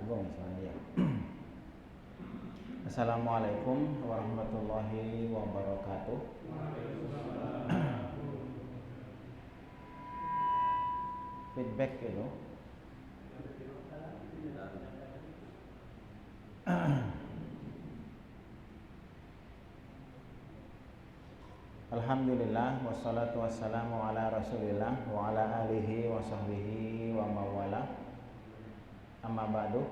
nyambung soalnya. Assalamualaikum warahmatullahi wabarakatuh. Feedback itu. Alhamdulillah wassalatu wassalamu ala Rasulillah wa ala alihi wa sahbihi wa mawala. Amma ba'du.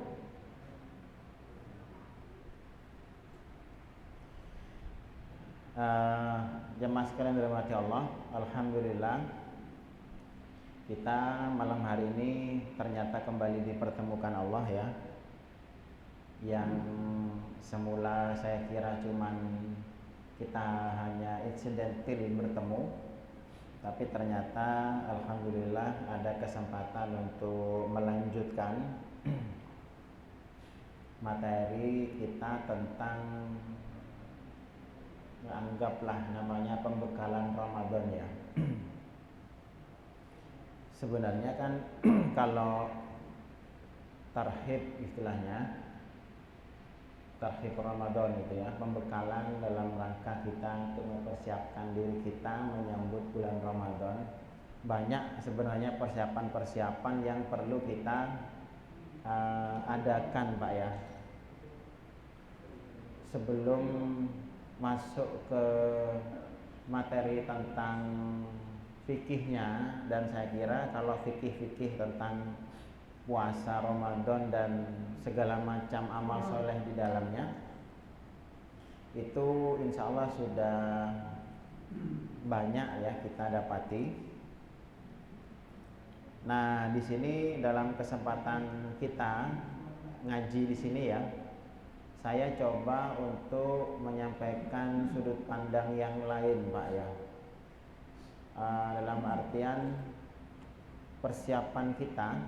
Jemaah sekalian dirahmati Allah, alhamdulillah kita malam hari ini ternyata kembali dipertemukan Allah ya. Yang semula saya kira cuman kita hanya incidental bertemu, tapi ternyata alhamdulillah ada kesempatan untuk melanjutkan materi kita tentang, anggaplah namanya pembekalan Ramadan ya. Sebenarnya kan kalau tarhib istilahnya, tarhib Ramadan itu ya, pembekalan dalam rangka kita untuk mempersiapkan diri kita menyambut bulan Ramadan. Banyak sebenarnya persiapan-persiapan yang perlu kita adakan Pak ya, sebelum masuk ke materi tentang fikihnya. Dan saya kira kalau fikih-fikih tentang puasa Ramadan dan segala macam amal soleh di dalamnya itu insya Allah sudah banyak ya kita dapati. Nah, di sini dalam kesempatan kita ngaji di sini ya, saya coba untuk menyampaikan sudut pandang yang lain Pak ya. Dalam artian persiapan kita,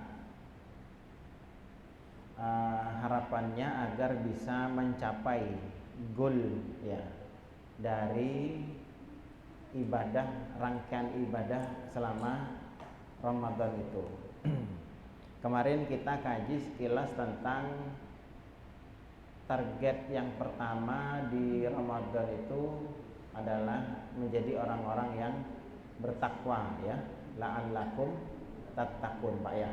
harapannya agar bisa mencapai goal ya dari ibadah, rangkaian ibadah selama Ramadan itu. Kemarin kita kaji sekilas tentang target yang pertama di Ramadan itu adalah menjadi orang-orang yang bertakwa ya, la'allakum tattaqun Pak ya.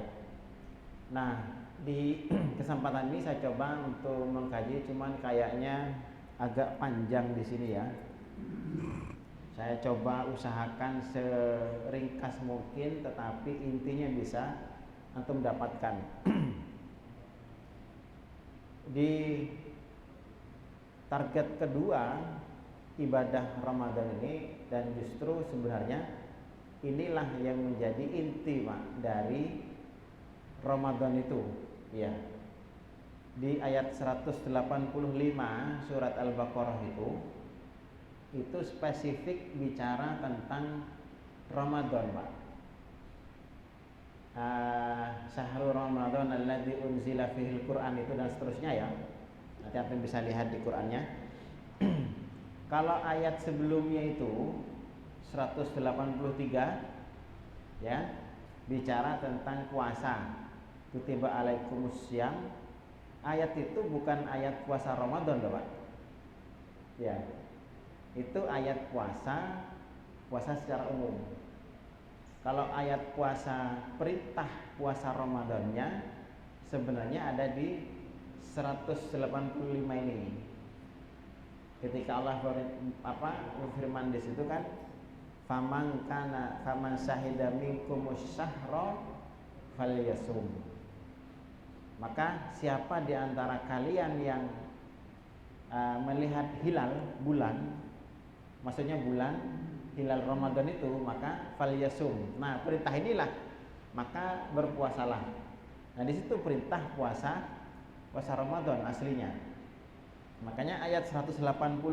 Nah, di kesempatan ini saya coba untuk mengkaji, cuman kayaknya agak panjang di sini ya. Saya coba usahakan seringkas mungkin, tetapi intinya bisa antum dapatkan. Di target kedua ibadah Ramadan ini, dan justru sebenarnya inilah yang menjadi inti Pak dari Ramadan itu ya. Di ayat 185 surat Al-Baqarah itu spesifik bicara tentang Ramadan Pak. Syahrul Ramadan alladzi unzila fihil Quran itu dan seterusnya ya. Nanti Anda bisa lihat di Qurannya. Kalau ayat sebelumnya itu 183 ya, bicara tentang puasa, kutiba alaikumussyam. Ayat itu bukan ayat puasa Ramadan loh Pak ya. Itu ayat puasa secara umum. Kalau ayat puasa, perintah puasa Ramadannya sebenarnya ada di 185 ini. Ketika Allah berfirman di situ kan, faman syahida minkumus syahra falyasum. Maka siapa di antara kalian yang melihat hilal bulan, maksudnya bulan hilal Ramadan itu, maka falyasum. Nah, perintah inilah, maka berpuasalah. Nah, di situ perintah puasa Ramadan aslinya. Makanya ayat 185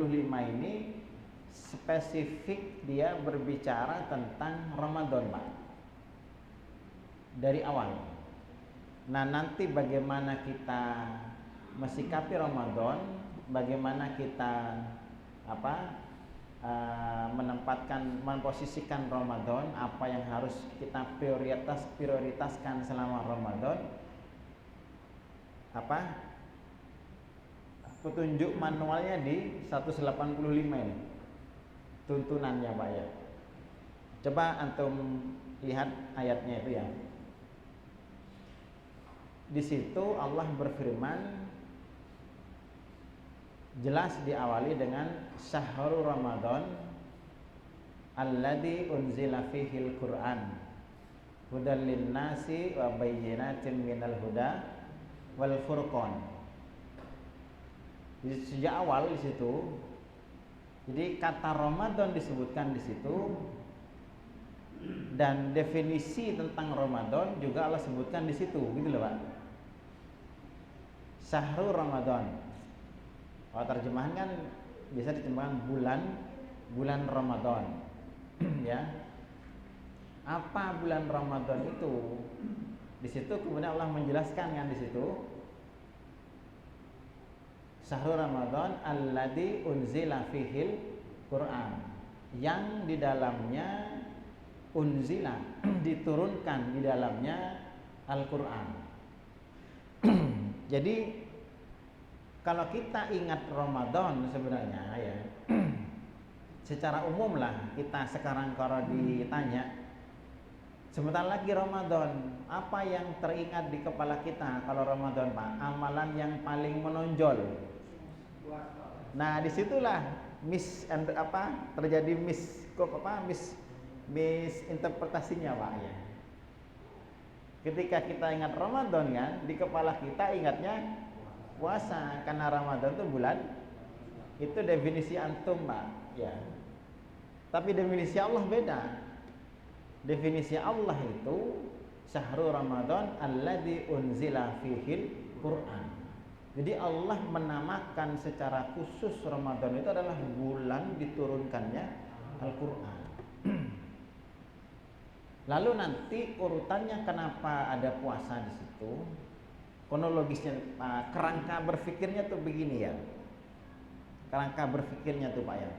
ini spesifik dia berbicara tentang Ramadan Pak, dari awal. Nah, nanti bagaimana kita mensikapi Ramadan, bagaimana kita memposisikan Ramadan, apa yang harus kita prioritaskan selama Ramadan, petunjuk manualnya di 185 ini tuntunannya Pak ya. Coba antum lihat ayatnya itu ya. Di situ Allah berfirman, jelas diawali dengan syahrul Ramadan alladzi unzila fihil Qur'an hudal linnasi wa bayyinatin minal huda wal furqan. Jadi sejak awal di situ, jadi kata Ramadan disebutkan di situ dan definisi tentang Ramadan juga Allah sebutkan di situ, gitu loh Pak. Syahrul Ramadan. Kalau terjemahan kan bisa diterjemahkan bulan Ramadan. Ya. Apa bulan Ramadan itu? Di situ kemudian Allah menjelaskan kan di situ. Syahrul Ramadan alladzi unzila fihil Qur'an. Yang di dalamnya unzila, diturunkan di dalamnya Al-Qur'an. Jadi kalau kita ingat Ramadan sebenarnya ya, secara umum lah kita sekarang kalau ditanya sebentar lagi Ramadan, apa yang teringat di kepala kita kalau Ramadan Pak? Amalan yang paling menonjol. Nah disitulah terjadi misinterpretasinya Pak ya. Ketika kita ingat Ramadan kan, di kepala kita ingatnya puasa karena Ramadan itu bulan, itu definisi antum Pak ya. Tapi definisi Allah beda. Definisi Allah itu syahrul Ramadan alladzi unzila fihil Qur'an. Jadi Allah menamakan secara khusus Ramadan itu adalah bulan diturunkannya Al-Qur'an. Lalu nanti urutannya kenapa ada puasa di situ? Kronologisnya, kerangka berpikirnya tuh begini ya. Kerangka berpikirnya tuh Pak ya.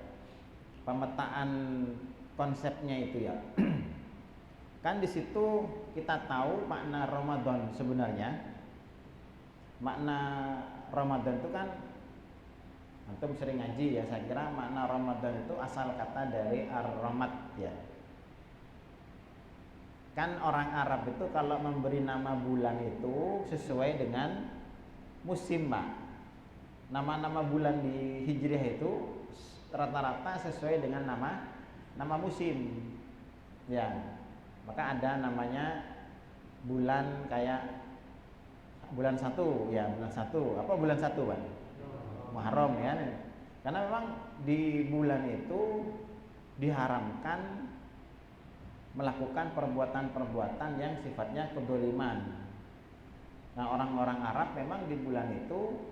Pemetaan konsepnya itu ya. Kan di situ kita tahu makna Ramadan sebenarnya. Makna Ramadan itu kan antum sering ngaji ya, saya kira makna Ramadan itu asal kata dari ar-ramad ya. Kan orang Arab itu kalau memberi nama bulan itu sesuai dengan musim Pak. Nama-nama bulan di Hijriah itu rata-rata sesuai dengan nama musim. Ya. Maka ada namanya bulan kayak bulan 1 ya, bulan 1. Apa bulan 1 Pak? Muharram ya. Karena memang di bulan itu diharamkan melakukan perbuatan-perbuatan yang sifatnya kedzaliman. Nah, orang-orang Arab memang di bulan itu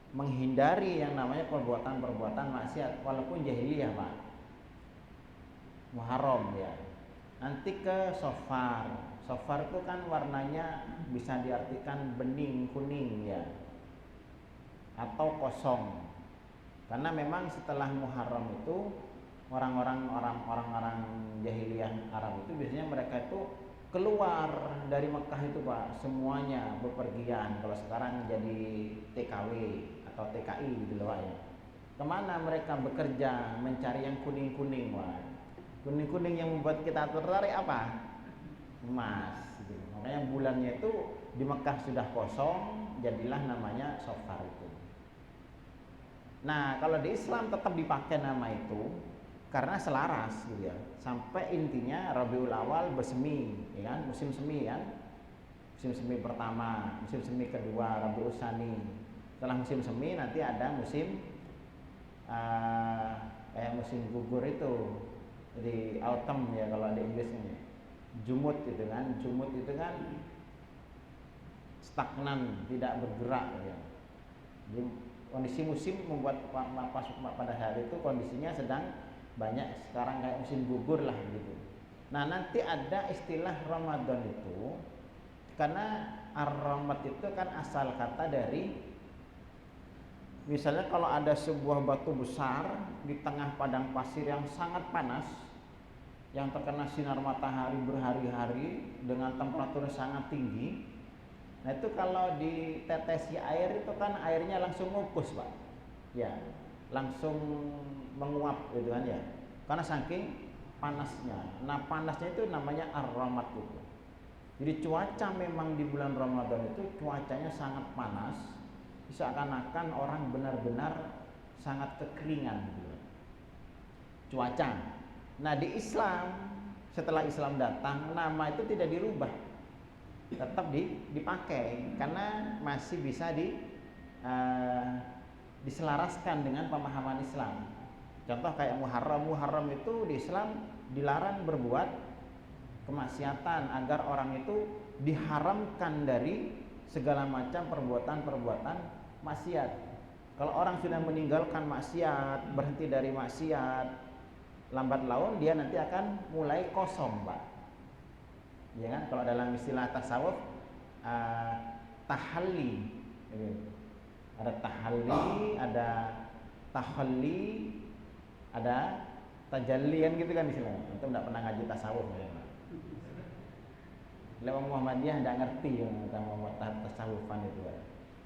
menghindari yang namanya perbuatan-perbuatan maksiat walaupun jahiliyah, Pak. Muharram ya. Nanti ke Safar. Safar itu kan warnanya bisa diartikan bening, kuning ya. Atau kosong. Karena memang setelah Muharram itu orang-orang jahiliyah Arab itu biasanya mereka itu keluar dari Mekah itu Pak, semuanya bepergian. Kalau sekarang jadi TKW atau TKI gitu loh Pak ya. Kemana mereka bekerja mencari yang kuning-kuning Pak. Kuning-kuning yang membuat kita tertarik apa? Emas gitu. Makanya bulannya itu di Mekah sudah kosong, jadilah namanya Safar itu. Nah, kalau di Islam tetap dipakai nama itu karena selaras gitu ya. Sampai intinya Rabiul Awal bersemi, ya kan? Musim semi kan? Musim semi pertama, musim semi kedua Rabiul Tsani. Setelah musim semi nanti ada musim kayak musim gugur itu. Jadi autumn ya kalau ada Inggrisnya. Jumud gitu kan. Jumud itu kan stagnan, tidak bergerak ya. Jadi kondisi musim membuat pada saat itu kondisinya sedang banyak sekarang kayak musim gugur lah gitu. Nah nanti ada istilah Ramadan itu karena ar-ramad itu kan asal kata dari misalnya kalau ada sebuah batu besar di tengah padang pasir yang sangat panas yang terkena sinar matahari berhari-hari dengan temperatur sangat tinggi, Nah itu kalau ditetesi air itu kan airnya langsung ngukus Pak. Ya, langsung menguap gitu kan ya. Karena saking panasnya. Nah panasnya itu namanya ar-ramat itu. Jadi cuaca memang di bulan Ramadan itu cuacanya sangat panas. Seakan-akan orang benar-benar sangat kekeringan gitu. Cuaca. Nah di Islam, setelah Islam datang, nama itu tidak dirubah, tetap dipakai karena masih bisa diselaraskan dengan pemahaman Islam. Contoh kayak Muharram itu di Islam dilarang berbuat kemaksiatan agar orang itu diharamkan dari segala macam perbuatan-perbuatan maksiat. Kalau orang sudah meninggalkan maksiat, berhenti dari maksiat, lambat laun dia nanti akan mulai kosong, Pak. Ya kan? Kalau dalam istilah tasawuf tahalli. Ada tahalli, ada tahalli, ada tajallian gitu kan istilahnya. Itu enggak pernah ngaji tasawuf ya. Lewat Muhammadiyah enggak ngerti yang tentang tasawufan itu.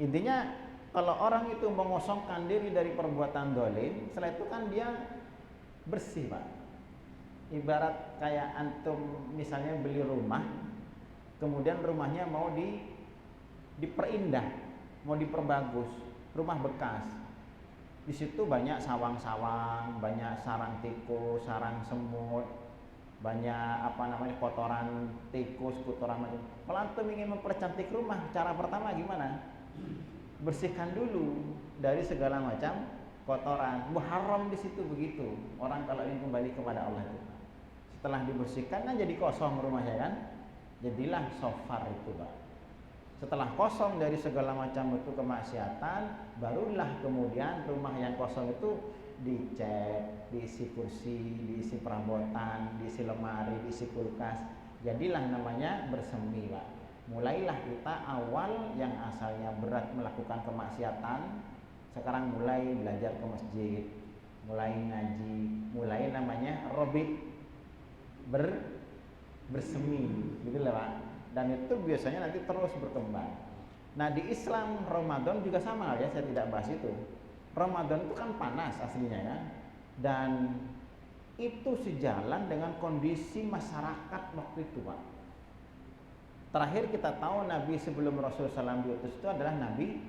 Intinya kalau orang itu mengosongkan diri dari perbuatan dolim, setelah itu kan dia bersih, Pak. Ibarat kayak antum misalnya beli rumah, kemudian rumahnya mau diperindah, mau diperbagus, rumah bekas. Di situ banyak sawang-sawang, banyak sarang tikus, sarang semut, banyak kotoran tikus, kotoran macam. Kalau antum ingin mempercantik rumah, cara pertama gimana? Bersihkan dulu dari segala macam kotoran. Muharram di situ begitu. Orang kalau ingin kembali kepada Allah itu. Setelah dibersihkan kan jadi kosong rumahnya kan? Jadilah sofar itu, Pak. Setelah kosong dari segala macam bentuk kemaksiatan, barulah kemudian rumah yang kosong itu dicek, diisi kursi, diisi perabotan, diisi lemari, diisi kulkas. Jadilah namanya bersemi, Pak. Mulailah kita awal yang asalnya berat melakukan kemaksiatan, sekarang mulai belajar ke masjid, mulai ngaji, mulai namanya robit bersemi, gitu lah Pak. Dan itu biasanya nanti terus berkembang. Nah di Islam Ramadan juga sama ya, saya tidak bahas itu. Ramadan itu kan panas aslinya ya, dan itu sejalan dengan kondisi masyarakat waktu itu, Pak. Terakhir kita tahu Nabi sebelum Rasulullah SAW diutus itu adalah Nabi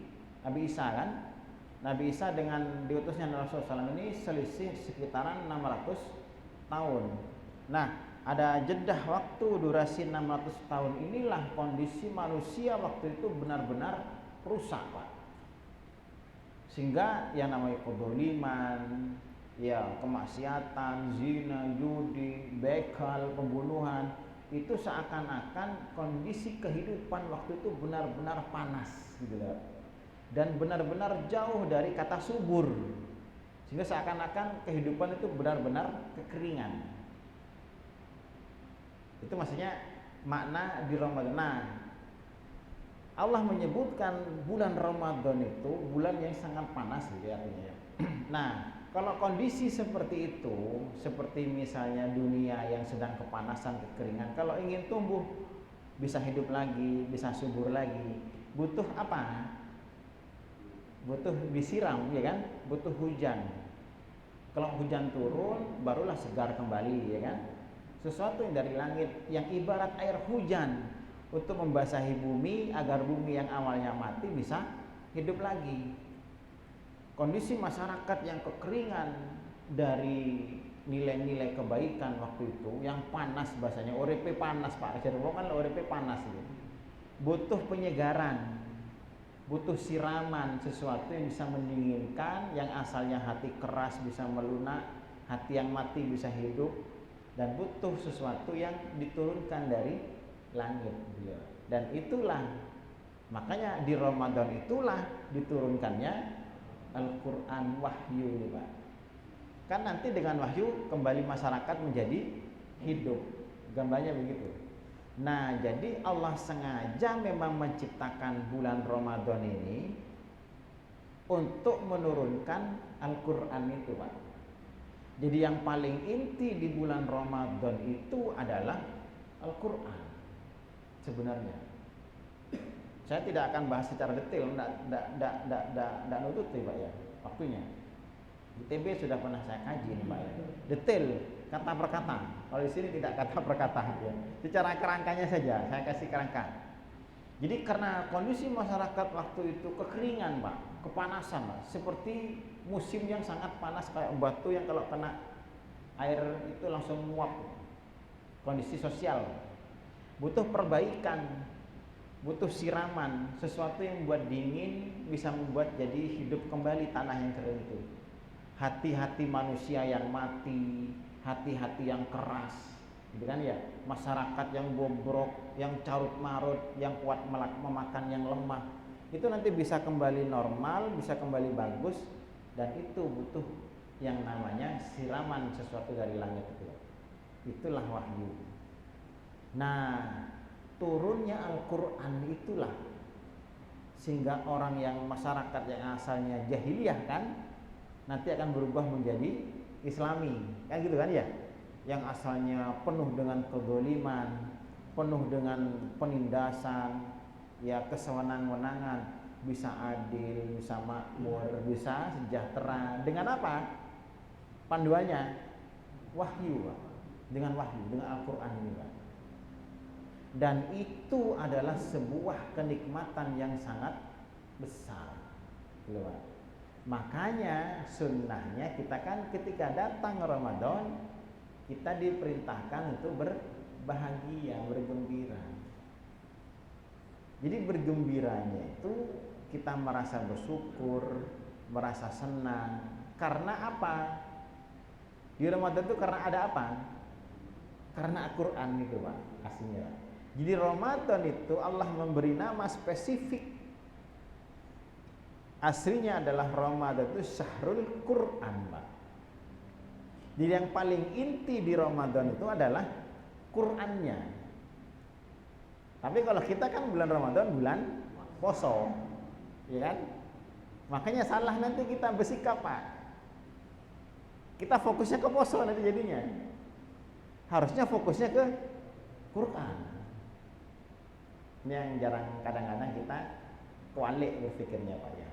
Isa kan. Nabi Isa dengan diutusnya Rasulullah SAW ini selisih sekitaran 600 tahun. Nah ada jedah waktu durasi 600 tahun inilah kondisi manusia waktu itu benar-benar rusak, Pak. Sehingga yang namanya kedoliman, ya kemaksiatan, zina, judi, begal, pembunuhan, itu seakan-akan kondisi kehidupan waktu itu benar-benar panas gitu loh. Dan benar-benar jauh dari kata subur. Sehingga seakan-akan kehidupan itu benar-benar kekeringan. Itu maksudnya makna di Ramadan. Nah, Allah menyebutkan bulan Ramadan itu bulan yang sangat panas gitu artinya ya. Nah, kalau kondisi seperti itu, seperti misalnya dunia yang sedang kepanasan, kekeringan, kalau ingin tumbuh, bisa hidup lagi, bisa subur lagi, butuh apa? Butuh disiram, ya kan? Butuh hujan. Kalau hujan turun, barulah segar kembali, ya kan? Sesuatu yang dari langit, yang ibarat air hujan untuk membasahi bumi agar bumi yang awalnya mati bisa hidup lagi. Kondisi masyarakat yang kekeringan dari nilai-nilai kebaikan waktu itu yang panas bahasanya, uripe panas Pak, kan uripe panas gitu. Butuh penyegaran, butuh siraman, sesuatu yang bisa mendinginkan, yang asalnya hati keras bisa melunak, hati yang mati bisa hidup, dan butuh sesuatu yang diturunkan dari langit. Dan itulah makanya di Ramadan itulah diturunkannya Al-Quran wahyu nih Pak. Kan nanti dengan wahyu kembali masyarakat menjadi hidup. Gambarnya begitu. Nah jadi Allah sengaja memang menciptakan bulan Ramadan ini untuk menurunkan Al-Quran itu Pak. Jadi yang paling inti di bulan Ramadan itu adalah Al-Quran sebenarnya. Saya tidak akan bahas secara detail, tidak nututi Pak ya waktunya. ITB sudah pernah saya kaji nih Pak ya. Detail kata per kata. Kalau di sini tidak kata per kata ya. Secara kerangkanya saja saya kasih kerangka. Jadi karena kondisi masyarakat waktu itu kekeringan Pak, kepanasan Pak, seperti musim yang sangat panas kayak batu yang kalau kena air itu langsung nguap. Kondisi sosial butuh perbaikan, butuh siraman, sesuatu yang buat dingin bisa membuat jadi hidup kembali tanah yang kering itu. Hati-hati manusia yang mati, hati-hati yang keras, gitu kan ya. Masyarakat yang bobrok, yang carut marut, yang kuat memakan yang lemah, itu nanti bisa kembali normal, bisa kembali bagus, dan itu butuh yang namanya siraman sesuatu dari langit itu. Itulah wahyu. Nah, turunnya Al-Quran itulah sehingga orang yang masyarakat yang asalnya jahiliyah kan nanti akan berubah menjadi Islami, kan gitu kan ya, yang asalnya penuh dengan kezaliman, penuh dengan penindasan, ya kesewenang-wenangan, bisa adil, bisa makmur, bisa sejahtera. Dengan apa? Panduannya wahyu, Pak. Dengan wahyu, dengan Al-Quran ini, Pak. Dan itu adalah sebuah kenikmatan yang sangat besar, gitu, Pak. Makanya sunnahnya kita kan ketika datang Ramadan kita diperintahkan untuk berbahagia, bergembira. Jadi bergembiranya itu kita merasa bersyukur, merasa senang. Karena apa? Di Ramadan itu karena ada apa? Karena Al-Quran itu Pak, aslinya. Jadi Ramadan itu Allah memberi nama spesifik. Aslinya adalah Ramadan itu Syahrul Quran, Pak. Jadi yang paling inti di Ramadan itu adalah Qurannya. Tapi kalau kita kan bulan Ramadan bulan poso, ya kan? Makanya salah nanti kita bersikap, Pak. Kita fokusnya ke poso nanti jadinya. Harusnya fokusnya ke Quran. Ini yang jarang kadang-kadang kita kualik berpikirnya, Pak ya.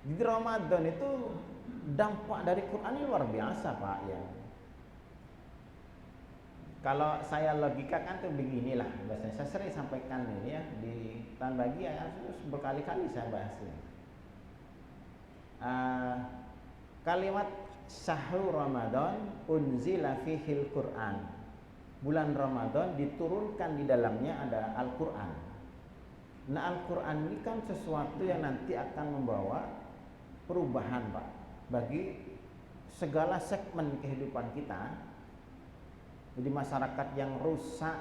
Di Ramadan itu dampak dari Quran ini luar biasa, Pak ya. Kalau saya logikakan tuh beginilah, biasanya saya sering sampaikan ini ya di tahun bagi ya, terus berkali-kali saya bahasnya. Kalimat Syahrul Ramadan unzila fihil Quran. Bulan Ramadan diturunkan di dalamnya ada Al-Quran. Nah, Al-Quran ini kan sesuatu yang nanti akan membawa perubahan, Pak, bagi segala segmen kehidupan kita. Jadi masyarakat yang rusak,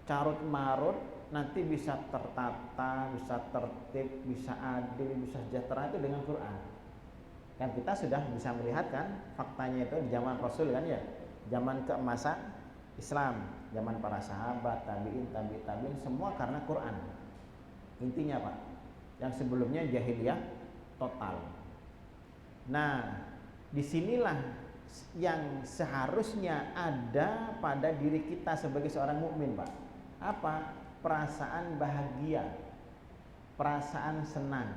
carut marut, nanti bisa tertata, bisa tertib, bisa adil, bisa sejahtera itu dengan Quran. Kan kita sudah bisa melihat kan faktanya itu di zaman Rasul kan ya, zaman keemasan Islam, zaman para sahabat, tabi'in, tabi'in, semua karena Quran. Intinya, Pak, yang sebelumnya jahiliyah total. Nah, disinilah yang seharusnya ada pada diri kita sebagai seorang mukmin, Pak. Apa? Perasaan bahagia, perasaan senang,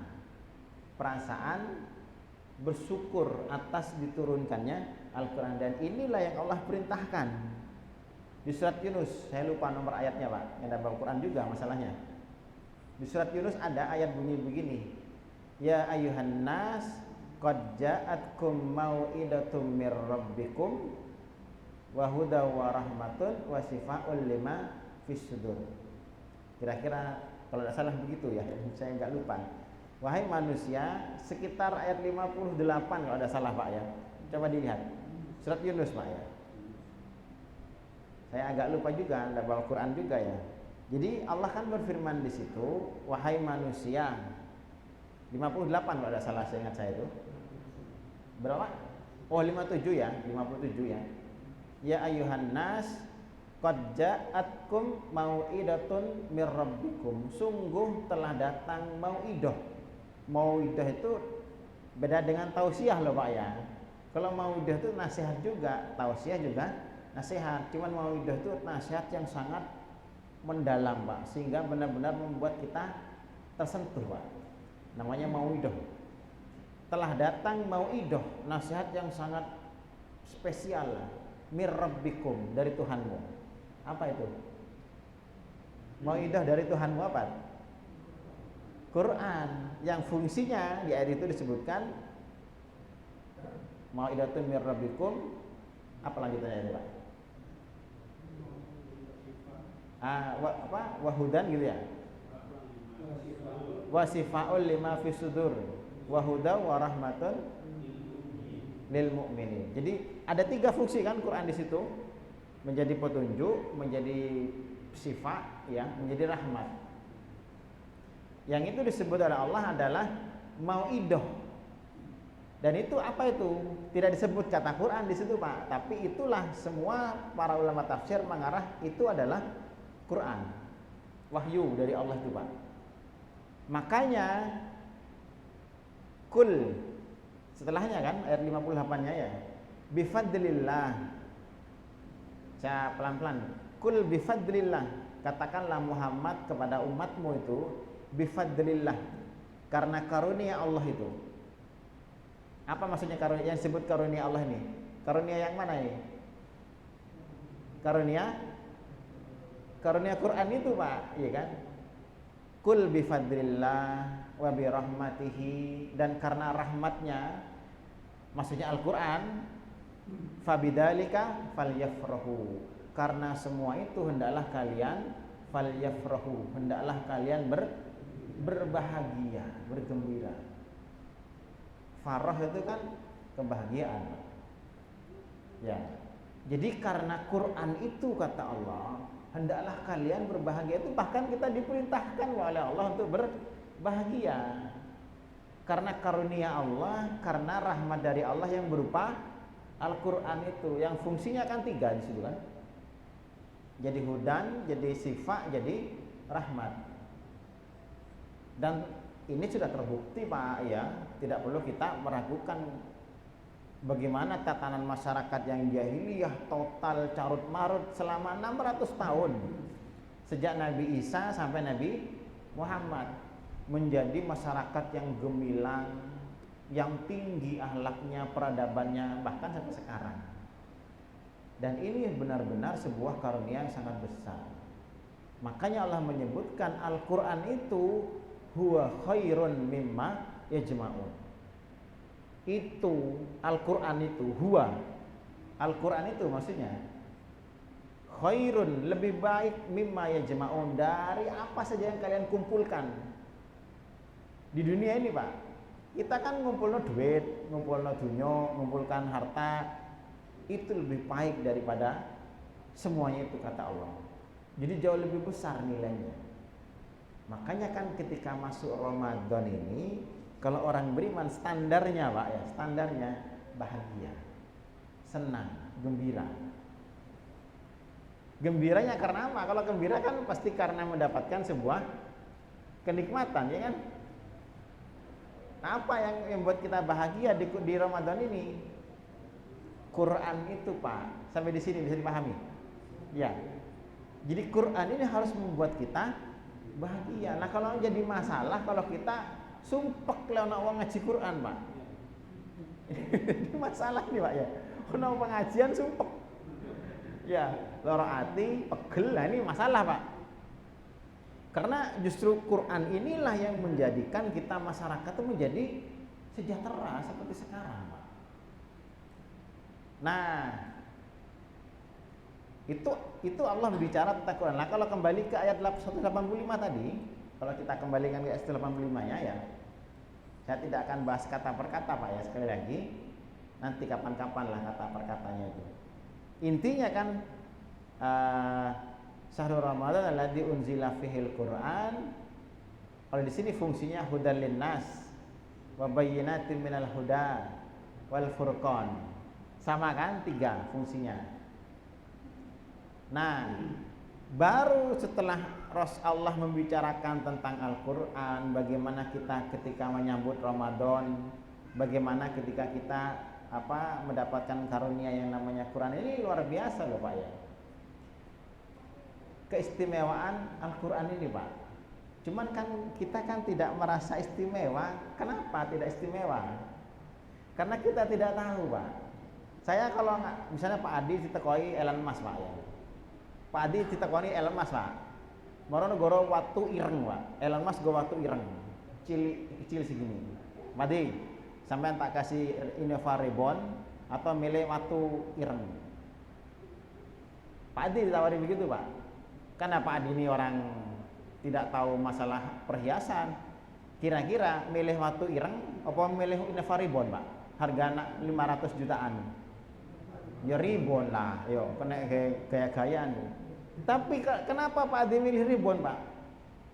perasaan bersyukur atas diturunkannya Al-Quran. Dan inilah yang Allah perintahkan di surat Yunus. Saya lupa nomor ayatnya, Pak, yang dalam Al-Quran juga masalahnya. Di surat Yunus ada ayat bunyi begini, ya ayuhan nas qad ja'atkum mau'idatum mir rabbikum wa huda wa rahmatun wa shifaa'un lima fis sudur. Kira-kira kalau tidak salah begitu ya, saya enggak lupa. Wahai manusia, sekitar ayat 58 kalau ada salah, Pak ya. Coba dilihat. Surat Yunus, Pak ya. Saya agak lupa juga, ada bawa Quran juga ya. Jadi Allah kan berfirman di situ, wahai manusia. 58 kalau ada salah, saya ingat saya itu. Berapa? Oh, 57 ya, 57 ya. Ya ayuhan nas qad ja'atkum mau'idatun mir rabbikum. Sungguh telah datang mau'idah. Mau'idah itu beda dengan tausiah loh, Pak ya. Kalau mau'idah itu nasihat juga, tausiah juga nasihat. Cuman mau'idah itu nasihat yang sangat mendalam Pak, sehingga benar-benar membuat kita tersentuh Pak. Namanya mau'idah. Telah datang mau'idah, nasihat yang sangat spesial mir rabbikum, dari Tuhanmu. Apa itu? Mau'idah dari Tuhanmu apa? Quran, yang fungsinya di ayat itu disebutkan mau'idatun mir rabbikum. Apa lanjutannya itu Pak? Wahudan gitu ya. Wasifaul lima fi sudur wahuda wa rahmatun lil mu'minin. Jadi ada 3 fungsi kan Quran di situ, menjadi petunjuk, menjadi sifat, ya, menjadi rahmat. Yang itu disebut oleh Allah adalah mau'idah. Dan itu apa itu? Tidak disebut kata Quran di situ Pak, tapi itulah semua para ulama tafsir mengarah itu adalah Quran, wahyu dari Allah itu Pak. Makanya kul setelahnya kan ayat 58-nya ya, bifadlillah. Saya pelan-pelan. Kul bifadlillah, katakanlah Muhammad kepada umatmu itu bifadlillah, karena karunia Allah itu. Apa maksudnya karunia? Yang disebut karunia Allah ini, karunia yang mana ini? Karunia Quran itu Pak, iya kan? Kul bifadlillah wa birahmatihi, dan karena rahmatnya, maksudnya Al-Quran, fabidzalika falyafrahu, karena semua itu hendaklah kalian falyafrahu, hendaklah kalian berbahagia, bergembira. Farah itu kan kebahagiaan. Ya. Jadi karena Quran itu kata Allah, hendaklah kalian berbahagia. Itu bahkan kita diperintahkan oleh Allah untuk berbahagia. Karena karunia Allah, karena rahmat dari Allah yang berupa Al-Quran itu, yang fungsinya kan 3 di situ kan. Jadi hudan, jadi sifat, jadi rahmat. Dan ini sudah terbukti Pak ya, tidak perlu kita meragukan bagaimana tatanan masyarakat yang jahiliyah total carut marut selama 600 tahun. Sejak Nabi Isa sampai Nabi Muhammad, menjadi masyarakat yang gemilang, yang tinggi akhlaknya, peradabannya, bahkan sampai sekarang. Dan ini benar-benar sebuah karunia yang sangat besar. Makanya Allah menyebutkan Al-Quran itu huwa khairun mimma yajma'un. Itu Al-Quran itu huwa, Al-Quran itu maksudnya khairun, lebih baik, mimma yajma'un, dari apa saja yang kalian kumpulkan di dunia ini Pak. Kita kan ngumpulno duit, ngumpulno dunya, ngumpulkan harta, itu lebih baik daripada semuanya itu kata Allah. Jadi jauh lebih besar nilainya. Makanya kan ketika masuk Ramadan ini, kalau orang beriman standarnya Pak ya, standarnya bahagia, senang, gembira. Gembiranya karena apa? Kalau gembira kan pasti karena mendapatkan sebuah kenikmatan, ya kan? Nah, apa yang membuat kita bahagia di Ramadan ini? Quran itu Pak. Sampai di sini bisa dipahami? Ya. Jadi Quran ini harus membuat kita bahagia. Nah, kalau jadi masalah kalau kita sumpek lewat wong ngaji Quran Pak. Ini masalah nih Pak ya. Ono pengajian sumpek. Ya, lara ati, pegel. Nah, ini masalah Pak. Karena justru Quran inilah yang menjadikan kita masyarakat itu menjadi sejahtera seperti sekarang Pak. Nah, itu Allah berbicara tentang Quran. Nah, kalau kembali ke ayat 185 tadi, kalau kita kembalikan ke ayat 185-nya ya, saya tidak akan bahas kata per kata Pak ya, sekali lagi. Nanti kapan-kapan lah kata per katanya itu. Intinya kan Syahrul Ramadan alladzi unzila fihil Quran. Kalau di sini fungsinya hudan linnas wa bayyinatin minal huda wal furqan. Sama kan 3 fungsinya. Nah, baru setelah Allah membicarakan tentang Al-Quran, bagaimana kita ketika menyambut Ramadan, bagaimana ketika kita mendapatkan karunia yang namanya Quran, ini luar biasa loh Pak ya. keistimewaan Al-Quran ini Pak. Cuman kan kita kan tidak merasa istimewa. Kenapa tidak istimewa? Karena kita tidak tahu Pak. Saya kalau nggak, misalnya Pak Adi ditekoi Elon Musk Pak ya. Pak Adi ditekoni Elon Musk Pak. Morono goro watu ireng Pak. Elon Musk go watu ireng. Kecil segini. Pak Adi, sampai tak kasih Innova Reborn atau milih watu ireng. Pak Adi ditawari begitu Pak. Karena Pak Adi ini orang tidak tahu masalah perhiasan. Kira-kira milih watu ireng apa milih Innova Reborn Pak? Harga 500 jutaan. Ya Reborn lah, yo kena gaya-gayaan. Tapi kenapa Pak Adi milih Reborn Pak?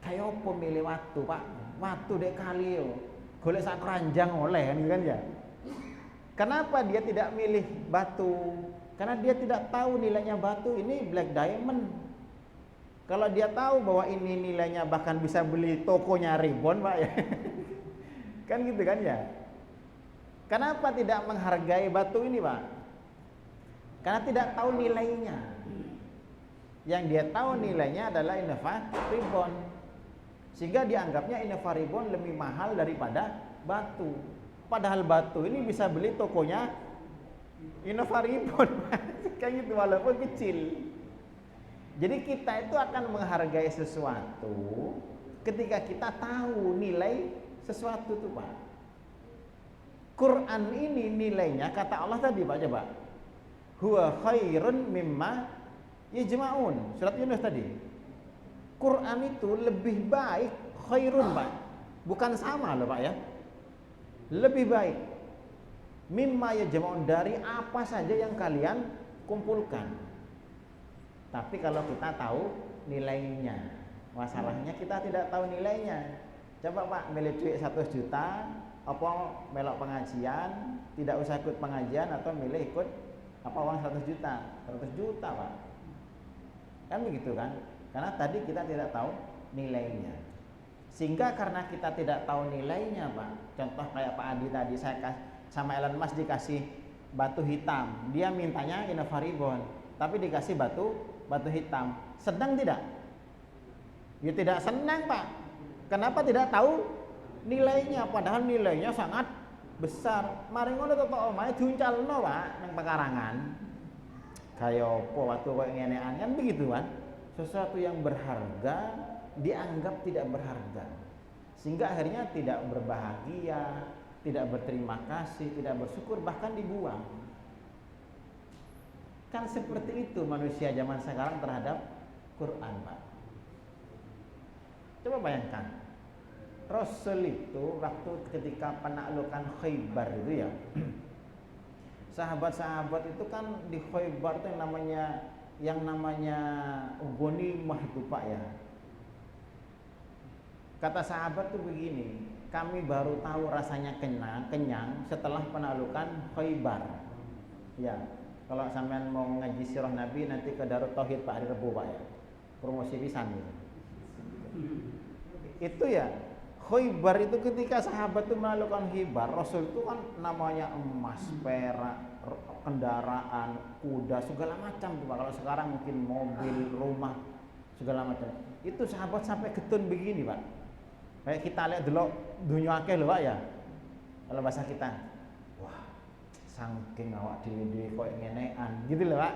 Kayak apa milih watu Pak? Watu dek kali yo. Golek sak keranjang oleh kan ya. Kenapa dia tidak milih batu? Karena dia tidak tahu nilainya batu ini black diamond. Kalau dia tahu bahwa ini nilainya bahkan bisa beli tokonya Reborn Pak ya. Kan gitu kan ya. Kenapa tidak menghargai batu ini Pak? Karena tidak tahu nilainya. Yang dia tahu nilainya adalah Innova Reborn. Sehingga dianggapnya Innova Reborn lebih mahal daripada batu. Padahal batu ini bisa beli tokonya Innova Reborn. Kayak gitu walaupun kecil. Jadi kita itu akan menghargai sesuatu ketika kita tahu nilai sesuatu itu Pak. Quran ini nilainya kata Allah tadi Pak coba. Huwa khairun mimma yajma'un. Surat Yunus tadi. Quran itu lebih baik, khairun Pak. Bukan sama loh Pak ya. Lebih baik. Mimma yajma'un, dari apa saja yang kalian kumpulkan. Tapi kalau kita tahu nilainya, masalahnya kita tidak tahu nilainya. Coba Pak milih duit 100 juta, apa melok pengajian, tidak usah ikut pengajian atau milih ikut apa uang 100 juta. 100 juta Pak. Kan begitu kan? Karena tadi kita tidak tahu nilainya. Sehingga karena kita tidak tahu nilainya Pak. Contoh kayak Pak Adi tadi, saya sama Elon Musk dikasih batu hitam, dia mintanya Innova Reborn, tapi dikasih batu hitam. Senang tidak? Ya tidak senang Pak. Kenapa tidak tahu nilainya? Padahal nilainya sangat besar. Mari ngono to omahe diuncalno Pak nang pekarangan. Kayak apa waktu koyo ngene kan begitu kan? Sesuatu yang berharga dianggap tidak berharga. Sehingga akhirnya tidak berbahagia, tidak berterima kasih, tidak bersyukur, bahkan dibuang. Kan seperti itu manusia zaman sekarang terhadap Quran Pak. Coba bayangkan, Rasul itu waktu ketika penaklukan Khaybar itu ya, sahabat-sahabat itu kan di Khaybar itu yang namanya ghanimah itu Pak ya. Kata sahabat tuh begini, kami baru tahu rasanya kenyang setelah penaklukan Khaybar. Ya, kalau sampean mau ngaji sirah Nabi nanti ke Darut Tauhid Pak hari Rebo Pak ya. Promosi pisan gitu. Itu ya, Khaybar itu ketika sahabat itu melakukan Khaybar, Rasul itu kan namanya emas, perak, kendaraan, kuda, segala macam tuh Pak. Kalau sekarang mungkin mobil, rumah, segala macam. Itu sahabat sampai getun begini Pak. Kayak kita lihat dulu dunia akeh lho Pak ya. Kalau bahasa kita, wah, saking awak dhewe koyo ngenean gitu loh Pak.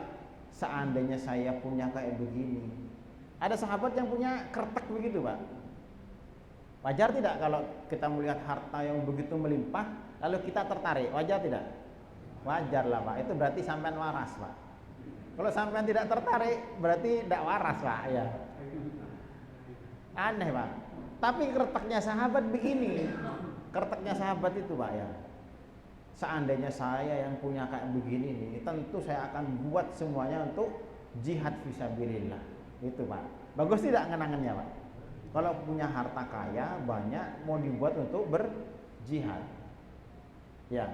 Seandainya saya punya kayak begini. Ada sahabat yang punya kertek begitu Pak. Wajar tidak kalau kita melihat harta yang begitu melimpah lalu kita tertarik? Wajar tidak? Wajar lah Pak. Itu berarti sampean waras Pak. Kalau sampean tidak tertarik berarti tidak waras Pak ya. Aneh Pak. Tapi kerteknya sahabat begini. Kerteknya sahabat itu Pak ya. Seandainya saya yang punya kayak begini nih, tentu saya akan buat semuanya untuk jihad fisabilillah. Itu Pak. Bagus tidak ngenangannya Pak? Kalau punya harta kaya banyak mau dibuat untuk berjihad. Ya.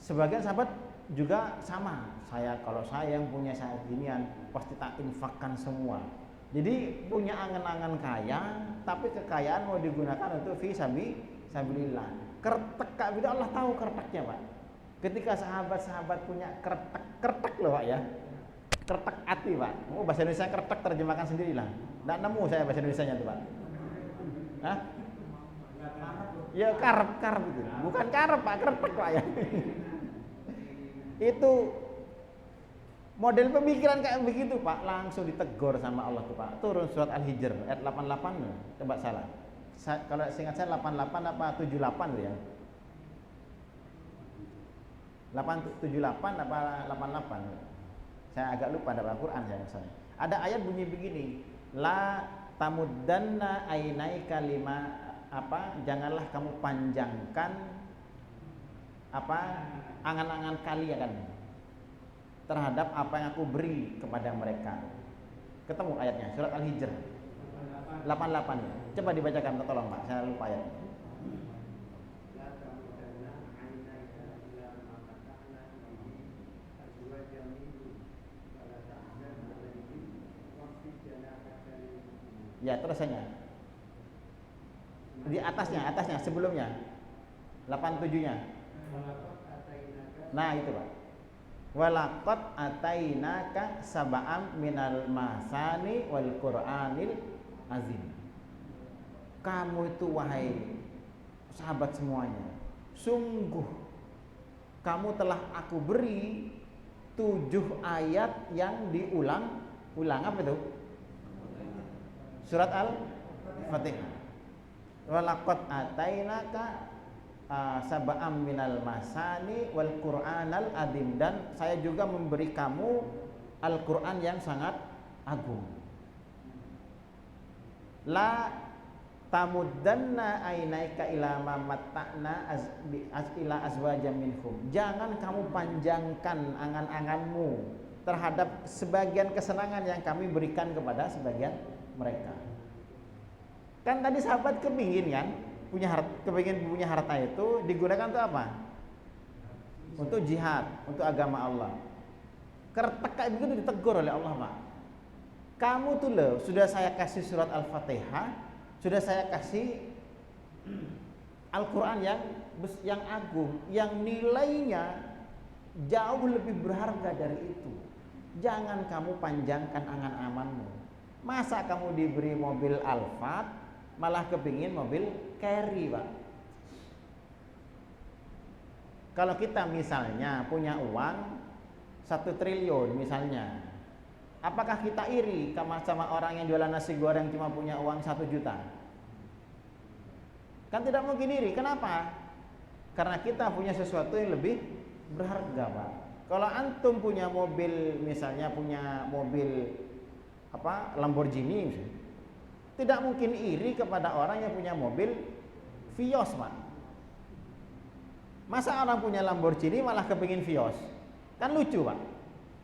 Sebagian sahabat juga sama. Kalau saya yang punya saya ginian pasti tak infakkan semua. Jadi punya angan-angan kaya, tapi kekayaan mau digunakan untuk fisabilillah. Kertek Kak Bida Allah tahu kerteknya Pak. Ketika sahabat-sahabat punya kertek loh Pak ya. Kretek ati Pak. Oh bahasa Indonesia kretek terjemahkan sendirilah. Nggak nemu saya bahasa Indonesianya tuh Pak. Hah? Ya karep itu. Bukan karep Pak, kretek Pak ya. Itu model pemikiran kayak begitu Pak, langsung ditegur sama Allah tuh Pak. Turun surat Al-Hijr ayat 88, coba salah. Kalau seingat saya 88 apa 78 tuh ya. 878 apa 88. Saya agak lupa dalam Al-Qur'an saya misalnya. Ada ayat bunyi begini, la tamuddanna ainaika lima apa? Janganlah kamu panjangkan apa? Angan-angan kalian terhadap apa yang aku beri kepada mereka. Ketemu ayatnya, surat Al-Hijr 88. Coba dibacakan, tolong Pak, saya lupa ayat. Ya, terusannya. Di atasnya, sebelumnya. 87-nya. Nah, itu Pak. Walaqad atainaka sab'am minal masani wal Qur'anil azim. Kamu itu wahai sahabat semuanya, sungguh kamu telah aku beri 7 ayat yang diulang apa itu? Surat Al-Fatihah. Walaqad atainaka sab'am minal masani wal Qur'anal azim, dan saya juga memberi kamu Al-Qur'an yang sangat agung. La tamuddanna ainaika ila ma matta'na ila azwajam minhum. Jangan kamu panjangkan angan-anganmu terhadap sebagian kesenangan yang kami berikan kepada sebagian mereka. Kan tadi sahabat kepingin kan kepingin punya harta itu digunakan untuk apa? Untuk jihad, untuk agama Allah. Kretek kayak begitu ditegur oleh Allah Pak. Kamu tuh loh, sudah saya kasih surat Al-Fatihah, sudah saya kasih Al-Quran yang agung, yang nilainya jauh lebih berharga dari itu. Jangan kamu panjangkan angan-anganmu. Masa kamu diberi mobil Alphard, malah kepingin mobil carry Pak. Kalau kita misalnya punya uang 1 triliun misalnya, apakah kita iri sama orang yang jualan nasi goreng cuma punya uang 1 juta? Kan tidak mungkin iri. Kenapa? Karena kita punya sesuatu yang lebih berharga Pak. Kalau antum punya mobil, misalnya punya mobil Lamborghini misalnya, tidak mungkin iri kepada orang yang punya mobil Vios Pak. Masa orang punya Lamborghini malah kepingin Vios? Kan lucu Pak.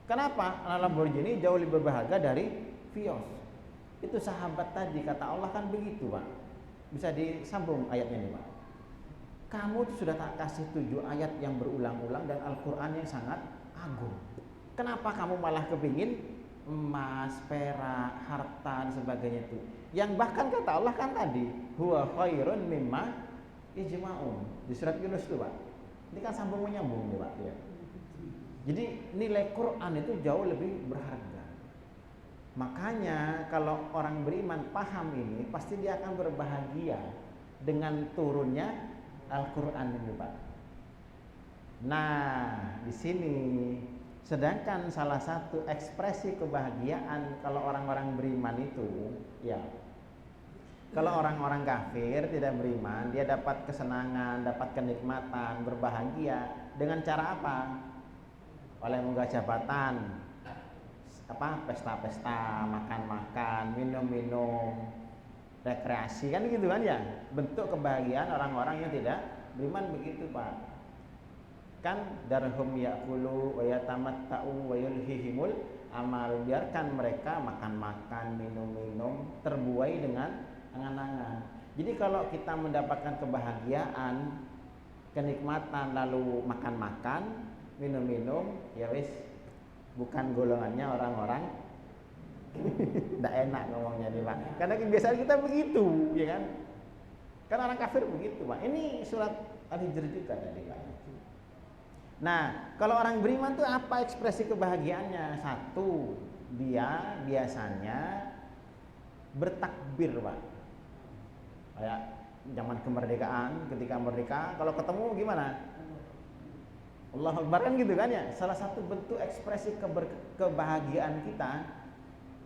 Kenapa? Karena Lamborghini jauh lebih berharga dari Vios. Itu sahabat tadi, kata Allah kan begitu Pak. Bisa disambung ayatnya nih Pak. Kamu sudah tak kasih 7 ayat yang berulang-ulang dan Al-Quran yang sangat agung. Kenapa kamu malah kepingin emas, perak, harta dan sebagainya itu? Yang bahkan kata Allah kan tadi, huwa khairun mimma ijma'un. Di surat Yunus itu Pak. Ini kan sambung menyambung nih Pak ya. Jadi nilai Quran itu jauh lebih berharga. Makanya kalau orang beriman paham ini, pasti dia akan berbahagia dengan turunnya Al-Quran ini Pak. Nah, di sini sedangkan salah satu ekspresi kebahagiaan kalau orang-orang beriman itu, ya, kalau orang-orang kafir tidak beriman, dia dapat kesenangan, dapat kenikmatan, berbahagia dengan cara apa? Oleh menggah jabatan, pesta-pesta, makan-makan, minum-minum, rekreasi, kan gitu kan ya. Bentuk kebahagiaan orang-orang yang tidak beriman begitu Pak. Kan darhum ya'kulu wa yatamatta'u wa yulhihimul amal. Biarkan mereka makan-makan, minum-minum, terbuai dengan angan-angan. Jadi kalau kita mendapatkan kebahagiaan, kenikmatan, lalu makan-makan, minum-minum, ya wis, bukan golongannya orang-orang tidak enak ngomongnya nih Pak. Karena kebiasaan kita begitu, ya kan? Kan orang kafir begitu Pak. Ini surat Al-Hijr juga tadi Pak. Nah, kalau orang beriman tuh apa ekspresi kebahagiaannya? Satu, dia biasanya bertakbir, Pak. Kayak zaman kemerdekaan, ketika merdeka, kalau ketemu gimana? Allahu Akbar kan gitu kan ya. Salah satu bentuk ekspresi kebahagiaan kita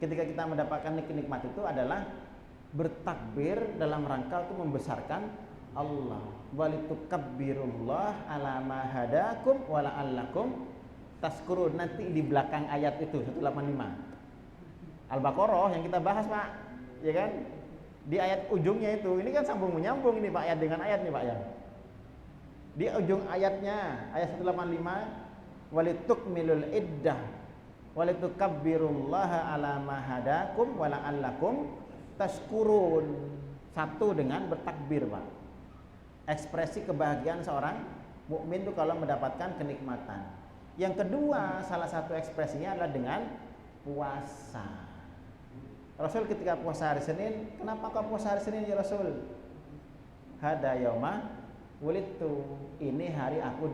ketika kita mendapatkan nikmat itu adalah bertakbir dalam rangka untuk membesarkan Allah. Walitukabbirullah ala ma hadakum wa la'allakum tashkurun. Nanti di belakang ayat itu 185 Al-Baqarah yang kita bahas, Pak. Ya kan? Di ayat ujungnya itu. Ini kan sambung menyambung ini Pak, ayat dengan ayat nih Pak ya. Di ujung ayatnya ayat 185 walitukmilul iddah walitukabbirullaha ala ma hadakum wa la'allakum tashkurun. Satu dengan bertakbir, Pak. Ekspresi kebahagiaan seorang mukmin itu kalau mendapatkan kenikmatan. Yang kedua, salah satu ekspresinya adalah dengan puasa. Rasul ketika puasa hari Senin, kenapa kau puasa hari Senin ya Rasul? Hada yauma wulidtu. Ini hari aku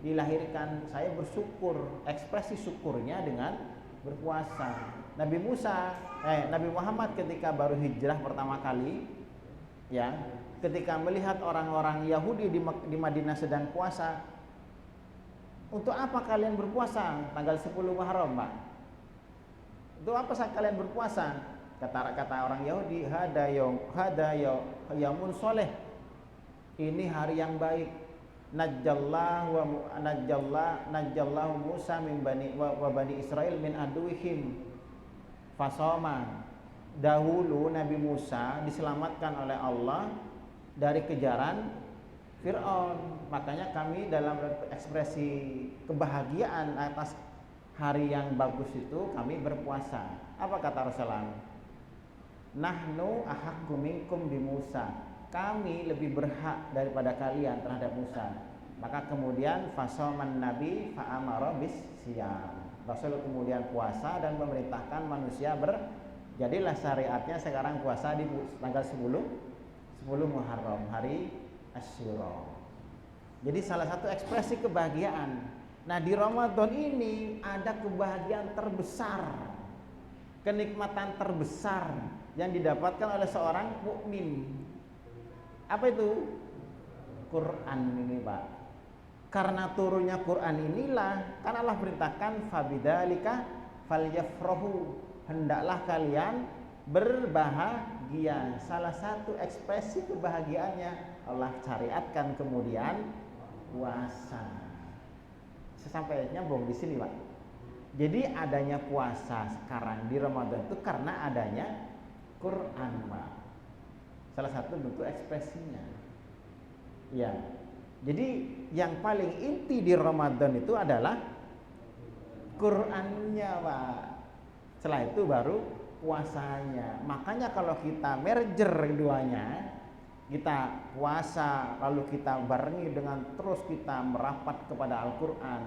dilahirkan. Saya bersyukur. Ekspresi syukurnya dengan berpuasa. Nabi Muhammad ketika baru hijrah pertama kali, ya, ketika melihat orang-orang Yahudi di Madinah sedang puasa, untuk apa kalian berpuasa tanggal 10 Muharram, Pak? Untuk apa kalian berpuasa? Kata orang Yahudi, hada yaumun soleh. Ini hari yang baik. Najjallahu Musa min bani Israel min aduihim fasoma. Dahulu Nabi Musa diselamatkan oleh Allah dari kejaran Fir'aun. Makanya kami dalam ekspresi kebahagiaan atas hari yang bagus itu kami berpuasa. Apa kata Rasulullah? Nahnu ahaqqu minkum bi Musa. Kami lebih berhak daripada kalian terhadap Musa. Maka kemudian fasoman Nabi fa'amara bis siyam. Rasul kemudian puasa dan memerintahkan manusia jadilah syariatnya sekarang puasa di tanggal 10 Muharram, hari Asyura. Jadi salah satu ekspresi kebahagiaan. Nah, di Ramadan ini ada kebahagiaan terbesar, kenikmatan terbesar yang didapatkan oleh seorang mukmin. Apa itu? Quran ini, Pak. Karena turunnya Quran inilah kan Allah perintahkan fabidzalika falyafrahu. Hendaklah kalian berbahagia. Salah satu ekspresi kebahagiaannya Allah syariatkan kemudian puasa. Sampai nyambung di sini, Pak. Jadi adanya puasa sekarang di Ramadan itu karena adanya Quran, Pak. Salah satu bentuk ekspresinya. Ya. Jadi yang paling inti di Ramadan itu adalah Qurannya, Pak. Setelah itu baru puasanya. Makanya kalau kita merger keduanya, kita puasa lalu kita barengi dengan terus kita merapat kepada Al-Quran,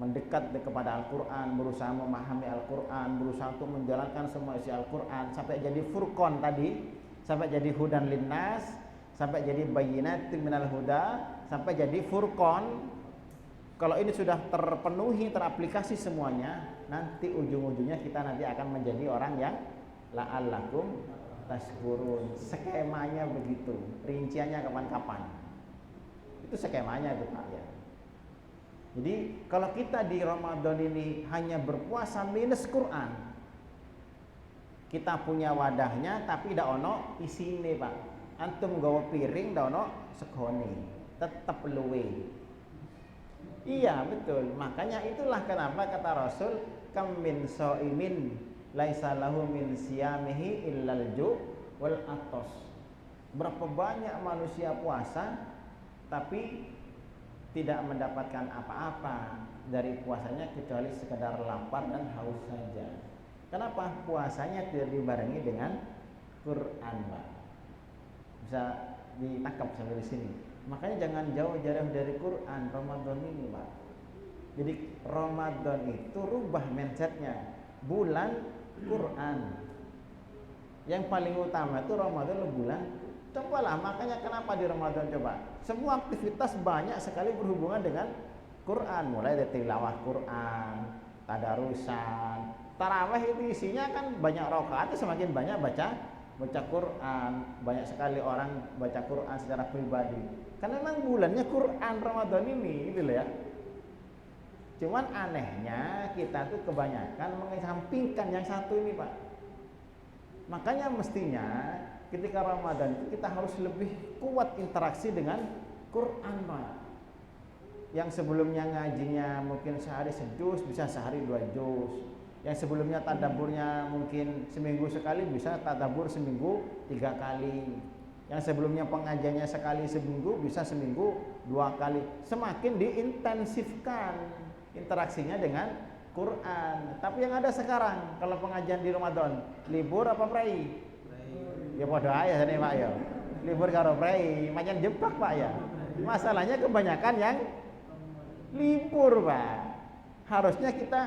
mendekat kepada Al-Quran, berusaha memahami Al-Quran, berusaha untuk menjalankan semua isi Al-Quran sampai jadi furqan tadi, sampai jadi hudan linnas, sampai jadi bayyinatin minal huda, sampai jadi furqan. Kalau ini sudah terpenuhi, teraplikasi semuanya, nanti ujung-ujungnya kita nanti akan menjadi orang yang la'allakum tashkurun. Skemanya begitu, rinciannya kapan-kapan. Itu skemanya itu, Pak, ya. Jadi kalau kita di Ramadan ini hanya berpuasa minus Quran, kita punya wadahnya tapi ndak ono isine, Pak. Antum gawa piring ndak ono segone, tetap luwe. Iya betul. Makanya itulah kenapa kata Rasul, kam min shaimin laisa lahu min siyamihi illal ju' wal atos. Berapa banyak manusia puasa tapi tidak mendapatkan apa-apa dari puasanya kecuali sekedar lapar dan haus saja. Kenapa? Puasanya tidak dibarengi dengan Quran, Pak. Bisa ditangkap sampai di sini. Makanya jangan jauh-jauh dari Quran Ramadan ini, Pak. Jadi Ramadan itu rubah mindsetnya. Bulan Quran. Yang paling utama itu Ramadan bulan. Cobalah, makanya kenapa di Ramadan coba? Semua aktivitas banyak sekali berhubungan dengan Quran, mulai dari tilawah Quran, tadarusan, tarawih itu isinya kan banyak rakaat, semakin banyak baca Quran, banyak sekali orang baca Quran secara pribadi. Karena memang bulannya Quran Ramadan ini, gitu loh ya. Cuman anehnya kita tuh kebanyakan mengesampingkan yang satu ini, Pak. Makanya mestinya ketika Ramadan itu kita harus lebih kuat interaksi dengan Quran, Pak. Yang sebelumnya ngajinya mungkin sehari sejuz, bisa sehari 2 juz. Yang sebelumnya tadaburnya mungkin seminggu sekali, bisa tadabur seminggu 3 kali. Yang sebelumnya pengajiannya sekali seminggu, bisa seminggu 2 kali. Semakin diintensifkan interaksinya dengan Quran. Tapi yang ada sekarang, kalau pengajian di Ramadan, libur apa prei? Ya bodoh aja nih Pak ya. Libur karo prei, macam jebak Pak ya. Masalahnya kebanyakan yang libur Pak. Harusnya kita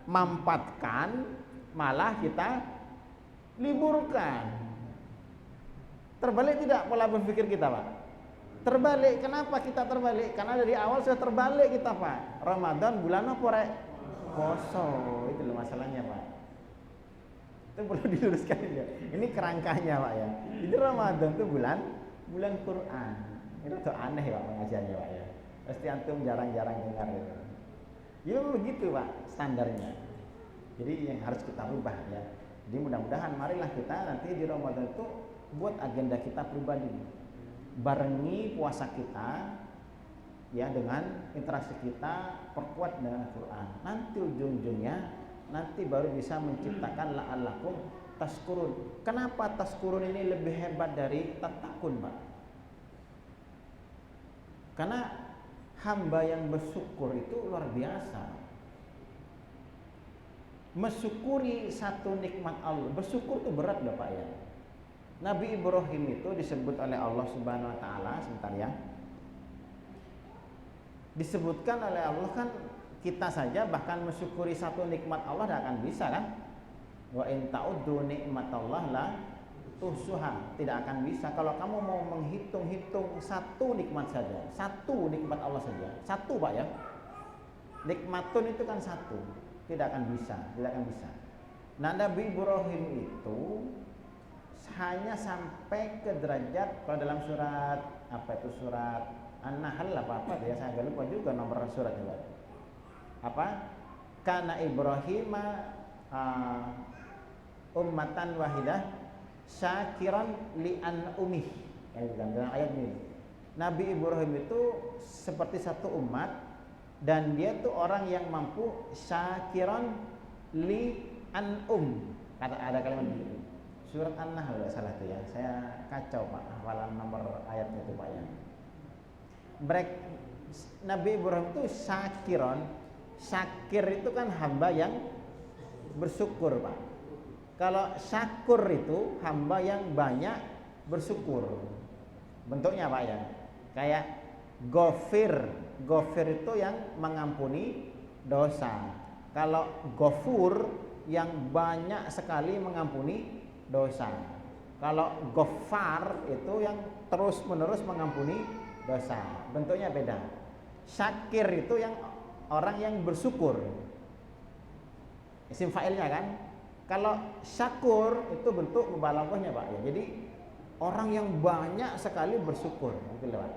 mampatkan, malah kita liburkan. Terbalik tidak pola berpikir kita Pak? Terbalik. Kenapa kita terbalik? Karena dari awal sudah terbalik kita Pak. Ramadan bulan apa rek? Poso. Itu loh masalahnya Pak. Itu perlu diluruskan ya. Ini kerangkanya Pak ya. Jadi Ramadan itu bulan Quran. Itu tuh aneh Pak pengajiannya Pak ya. Pasti antum jarang-jarang dengar itu. Ya begitu Pak standarnya. Jadi yang harus kita rubah ya. Jadi mudah-mudahan marilah kita nanti di Ramadan itu buat agenda kita pribadi. Barengi puasa kita ya dengan interaksi kita, perkuat dengan Al-Quran. Nanti ujung-ujungnya nanti baru bisa menciptakan la'allakum tashkurun. Kenapa tashkurun ini lebih hebat dari tatakun Pak? Karena hamba yang bersyukur itu luar biasa. Mensyukuri satu nikmat Allah. Bersyukur itu berat loh Pak ya. Nabi Ibrahim itu disebut oleh Allah Subhanahu wa taala, sebentar ya. Disebutkan oleh Allah kan kita saja bahkan mensyukuri satu nikmat Allah tidak akan bisa kan? Wa in ta'uddu nikmatallah la tuhsuha. Tidak akan bisa kalau kamu mau menghitung-hitung satu nikmat saja. Satu nikmat Allah saja. Satu Pak ya. Nikmatun itu kan satu. Tidak akan bisa, tidak akan bisa. Nah, Nabi Ibrahim itu hanya sampai ke derajat kalau dalam surat apa itu surat An-Nahl apa ya saya agak lupa juga nomor suratnya Pak. Apa? Kana Ibrahim ummatan wahidah syakiran li an umih. Dalam ayat ini. Nabi Ibrahim itu seperti satu umat dan dia tuh orang yang mampu syakiran li an kata ada kalimat begitu. Surat An-Nahl tidak salah tuh ya. Saya kacau Pak hafalan nomor ayatnya itu Pak ya. Nabi Ibrahim itu syakiron. Syakir itu kan hamba yang bersyukur Pak. Kalau syakur itu hamba yang banyak bersyukur. Bentuknya Pak ya. Kayak gofir. Gofir itu yang mengampuni dosa. Kalau gofur yang banyak sekali mengampuni dosa. Kalau Ghaffar itu yang terus menerus mengampuni dosa. Bentuknya beda. Syakir itu yang orang yang bersyukur. Isim fa'ilnya kan. Kalau syakur itu bentuk mubalaghahnya Pak ya. Jadi orang yang banyak sekali bersyukur gitu loh Pak.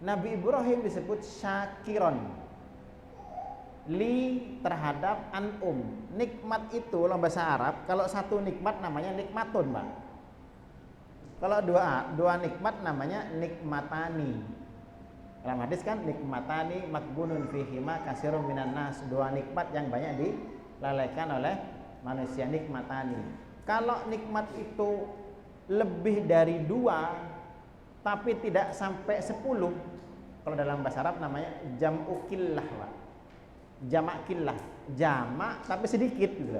Nabi Ibrahim disebut syakiron li terhadap an'um. Nikmat itu dalam bahasa Arab kalau satu nikmat namanya nikmatun Pak. Kalau dua nikmat namanya nikmatani. Dalam hadis kan nikmatani makbunun fihima kasirun minan nas. Dua nikmat yang banyak dilalaikan oleh manusia, nikmatani. Kalau nikmat itu lebih dari 2 tapi tidak sampai 10, kalau dalam bahasa Arab namanya jam'u killah Pak. Jamak killah, jamak tapi sedikit gitu.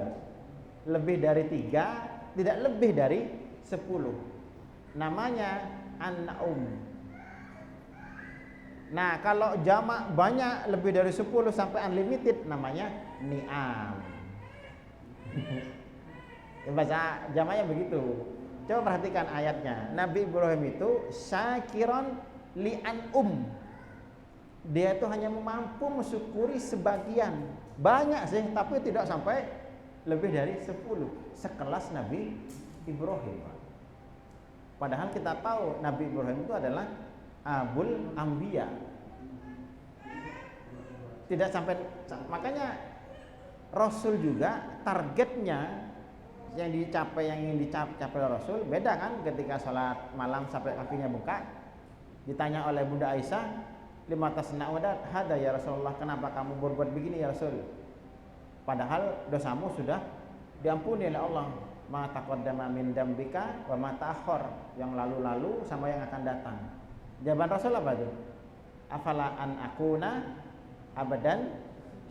Lebih dari 3, tidak lebih dari 10. Namanya an-naum. Nah, kalau jamak banyak lebih dari 10 sampai unlimited namanya ni'am. Bahasa jamaknya begitu. Coba perhatikan ayatnya. Nabi Ibrahim itu syakiron li'an dia itu hanya mampu mensyukuri sebagian. Banyak sih, tapi tidak sampai lebih dari 10. Sekelas Nabi Ibrahim. Padahal kita tahu Nabi Ibrahim itu adalah Abul Anbiya. Tidak sampai, makanya Rasul juga targetnya yang ingin dicapai Rasul beda kan. Ketika sholat malam sampai kakinya buka, ditanya oleh Bunda Aisyah, lima tasna'u hada ya Rasulullah, kenapa kamu berbuat begini ya Rasul? Padahal dosamu sudah diampuni oleh Allah. Ma taqaddama min dambika wa ma ta'akhkhar, yang lalu-lalu sama yang akan datang. Jawaban Rasul apa itu? Afala an akuna abadan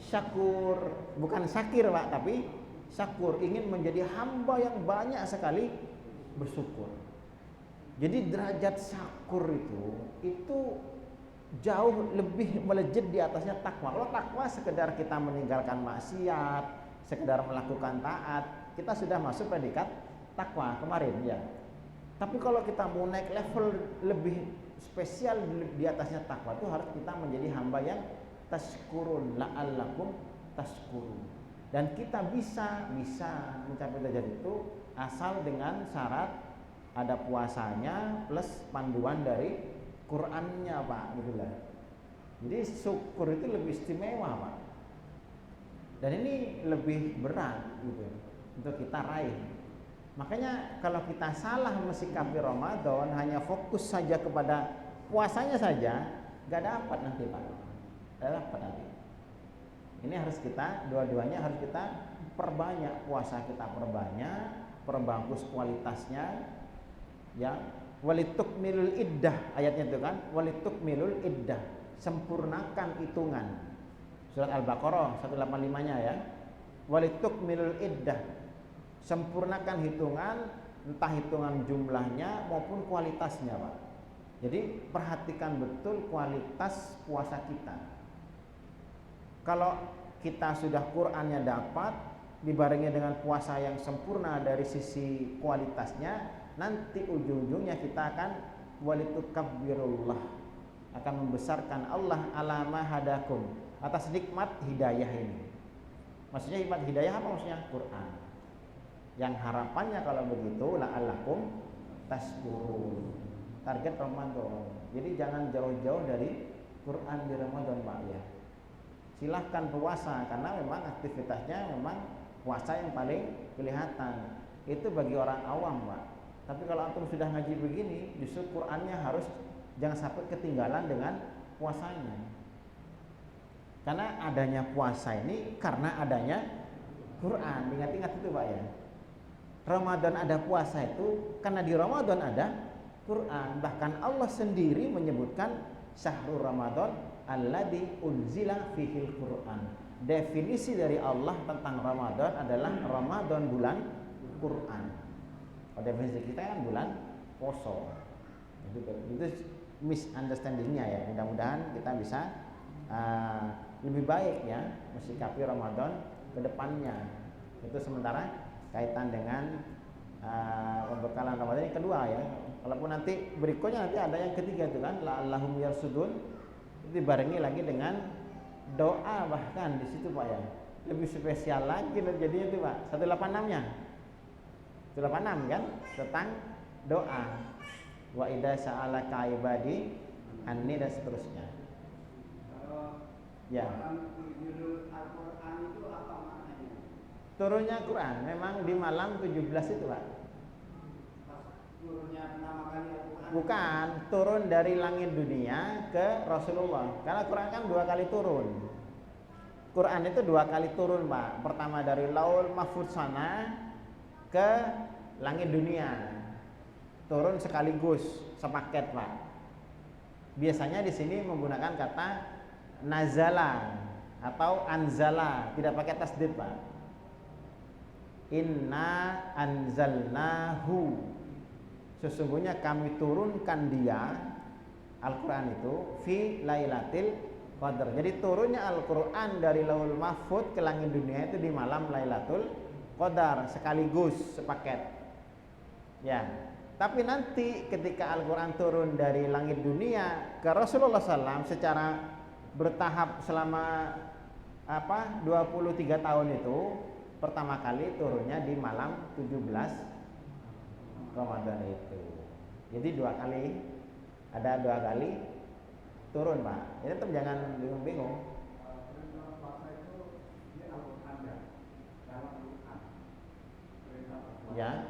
syakur, bukan syakir Pak, tapi syakur, ingin menjadi hamba yang banyak sekali bersyukur. Jadi derajat syakur itu jauh lebih melejit di atasnya takwa. Kalau takwa sekedar kita meninggalkan maksiat, sekedar melakukan taat, kita sudah masuk predikat takwa kemarin ya. Tapi kalau kita mau naik level lebih spesial di atasnya takwa, itu harus kita menjadi hamba yang tashkurun la'allakum tashkurun. Dan kita bisa mencapai derajat itu asal dengan syarat ada puasanya plus panduan dari Qur'annya Pak, gitu lah. Jadi syukur itu lebih istimewa Pak. Dan ini lebih berat gitu untuk kita raih. Makanya kalau kita salah mensikapi Ramadan, hanya fokus saja kepada puasanya saja, gak dapat nanti Pak. Gak dapat nanti. Ini harus kita, dua-duanya harus kita perbanyak, puasa kita perbagus kualitasnya ya. Walitukmilul iddah, ayatnya itu kan, walitukmilul iddah, sempurnakan hitungan. Surat Al-Baqarah 185-nya ya. Walitukmilul iddah, sempurnakan hitungan, entah hitungan jumlahnya maupun kualitasnya Pak. Jadi perhatikan betul kualitas puasa kita. Kalau kita sudah Qur'annya dapat, dibarengi dengan puasa yang sempurna dari sisi kualitasnya, nanti ujung-ujungnya kita akan walitukabbirullah, akan membesarkan Allah ala ma hadakum, atas nikmat hidayah ini. Maksudnya nikmat hidayah apa maksudnya? Quran. Yang harapannya kalau begitu la'allakum tashkurun. Target Ramadan. Jadi jangan jauh-jauh dari Quran di Ramadan Pak ya. Silahkan puasa karena memang aktivitasnya memang puasa yang paling kelihatan. Itu bagi orang awam Pak. Tapi kalau antum sudah ngaji begini, justru Qur'annya harus jangan sampai ketinggalan dengan puasanya. Karena adanya puasa ini karena adanya Qur'an. Ingat-ingat itu Pak ya. Ramadan ada puasa itu karena di Ramadan ada Qur'an. Bahkan Allah sendiri menyebutkan syahrul Ramadan alladzi unzila fihil Qur'an. Definisi dari Allah tentang Ramadan adalah Ramadan bulan Qur'an. Definisi kita kan bulan poso. Itu misunderstandingnya ya. Mudah-mudahan kita bisa lebih baik ya mensikapi Ramadan ke depannya. Itu sementara kaitan dengan pembekalan Ramadan yang kedua ya. Walaupun nanti berikutnya nanti ada yang ketiga itu kan la'allahum yarsudun, itu dibarengi lagi dengan doa bahkan di situ Pak ya. Lebih spesial lagi jadinya itu Pak. 186-nya. 186 kan tentang doa. Wa idza sa'alaka ibadi anni dan seterusnya. Ya. Al-Qur'an itu apa maknanya? Turunnya Quran memang di malam 17 itu Pak. Turunnya pertama kali Al-Qur'an. Bukan, turun dari langit dunia ke Rasulullah. Karena Quran kan 2 kali turun. Quran itu 2 kali turun Pak. Pertama dari Laul Mahfuz sana ke langit dunia. Turun sekaligus, sepaket Pak. Biasanya di sini menggunakan kata nazala atau anzala, tidak pakai tasdid Pak. Inna anzalnahu, sesungguhnya kami turunkan dia Al-Quran itu fi lailatul qadar. Jadi turunnya Al-Quran dari Lauhul Mahfuz ke langit dunia itu di malam Lailatul Qadar, sekaligus, sepaket ya. Tapi nanti ketika Al-Quran turun dari langit dunia ke Rasulullah SAW secara bertahap selama 23 tahun itu pertama kali turunnya di malam 17 Ramadan itu. Jadi 2 kali, ada 2 kali turun Pak. Ini tetap jangan bingung-bingung. Ya.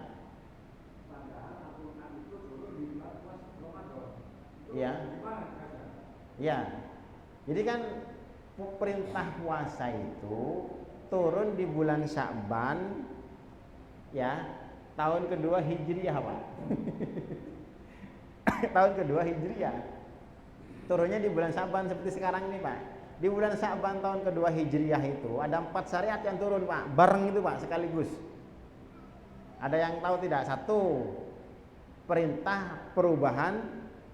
Ya. Ya. Jadi kan perintah puasa itu turun di bulan Sya'ban ya, tahun kedua Hijriyah Pak. Tahun kedua Hijriyah. Turunnya di bulan Sya'ban seperti sekarang ini Pak. Di bulan Sya'ban tahun kedua Hijriyah itu ada 4 syariat yang turun Pak, bareng itu Pak sekaligus. Ada yang tahu tidak? 1, perintah perubahan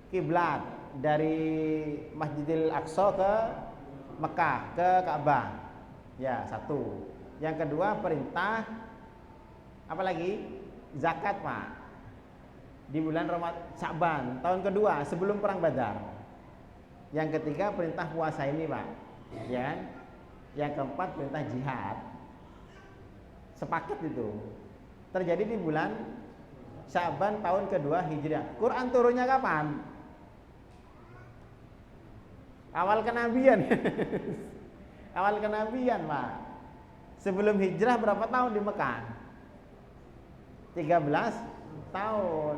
kiblat dari Masjidil Aqsa ke Mekah, ke Ka'bah. Ya, 1. Yang kedua perintah apa lagi? Zakat Pak. Di bulan Sya'ban tahun kedua sebelum perang Badar. Yang ketiga perintah puasa ini Pak. Ya. Yang keempat perintah jihad. Sepaket itu. Terjadi di bulan Sya'ban tahun kedua Hijriah. Quran turunnya kapan? Awal kenabian. Awal kenabian Pak. Sebelum hijrah berapa tahun di Mekah? 13 tahun.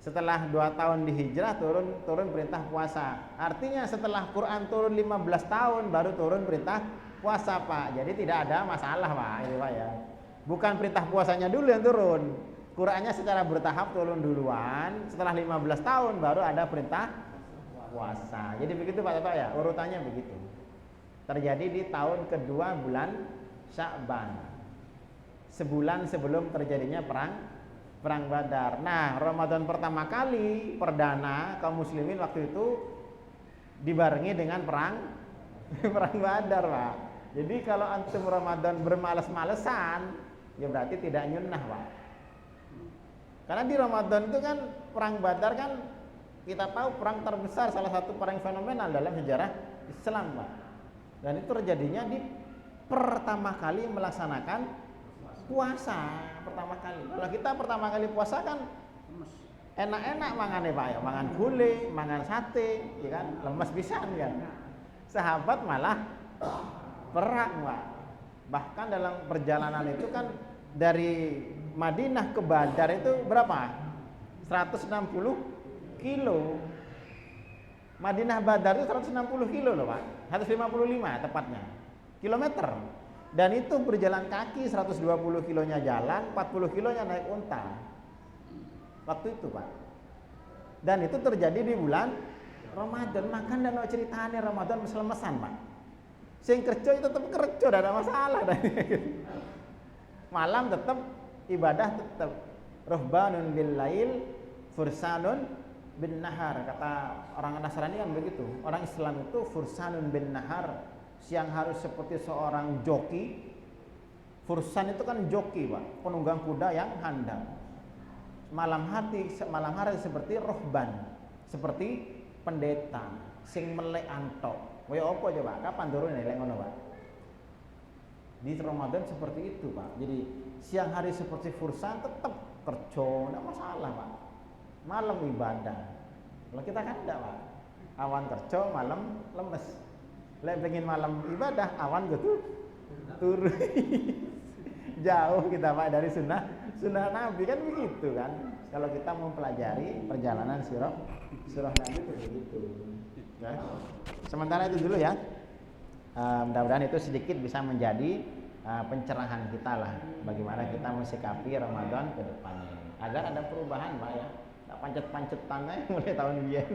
Setelah 2 tahun di hijrah turun perintah puasa. Artinya setelah Quran turun 15 tahun baru turun perintah puasa Pak. Jadi tidak ada masalah Pak, ini Pak ya. Bukan perintah puasanya dulu yang turun. Qurannya secara bertahap turun duluan. Setelah 15 tahun baru ada perintah puasa. Jadi begitu Pak ya, urutannya begitu. Terjadi di tahun kedua bulan Sya'ban. Sebulan sebelum terjadinya perang Badar. Nah, Ramadan pertama kali perdana kaum muslimin waktu itu dibarengi dengan perang Badar, Pak. Jadi kalau antum Ramadan bermalas-malesan, ya berarti tidak nyunnah, Pak. Karena di Ramadan itu kan perang Badar kan kita tahu perang terbesar, salah satu perang fenomenal dalam sejarah Islam, Pak. Dan itu terjadinya di pertama kali melaksanakan puasa pertama kali. Kalau kita pertama kali puasa kan enak-enak mangannya Pak ya, mangan gulai, mangan sate, ya kan, lemes pisan kan. Sahabat malah perang, Pak. Bahkan dalam perjalanan itu kan dari Madinah ke Badar itu berapa? 160 kilo. Madinah Badar itu 160 kilo loh Pak. 155 tepatnya kilometer. Dan itu berjalan kaki 120 kilonya jalan, 40 kilonya naik unta. Waktu itu Pak. Dan itu terjadi di bulan Ramadan. Makan dan ceritanya Ramadan mesel-mesan Pak. Sing kerja itu tetap kerja, tidak ada masalah. Malam tetap ibadah tetap. Ruhbanun bil lail, fursanun bin nahar. Kata orang Nasrani kan begitu. Orang Islam itu fursanun bin nahar. Siang hari seperti seorang joki. Fursan itu kan joki Pak, penunggang kuda yang handal. Malam hari seperti rohban, seperti pendeta sing melek antok. Kaya apa coba? Kapan turunnya lek ngono Pak? Di Ramadan seperti itu Pak. Jadi siang hari seperti fursan tetap kerja, enggak masalah Pak. Malam ibadah. Kalau kita kan enggak Pak. Awan kerja, malam lemes. Lek pengen malam ibadah, awan gitu turun. Jauh kita Pak dari sunnah Nabi kan begitu kan. Kalau kita mempelajari perjalanan surah Nabi itu begitu. Ya. Sementara itu dulu ya. Mudah-mudahan itu sedikit bisa menjadi pencerahan kita lah. Bagaimana kita mensikapi Ramadan ke depannya. Agar ada perubahan Pak ya. Tak pancet-pancetan aja mulai tahun ini.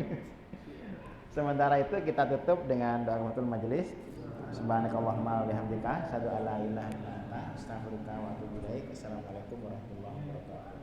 Sementara itu kita tutup dengan doa kafatul majelis. Subhanakallahumma wa bihamdika asyhadu an la ilaha illa anta astaghfiruka wa atubu ilaik. Assalamualaikum warahmatullahi wabarakatuh.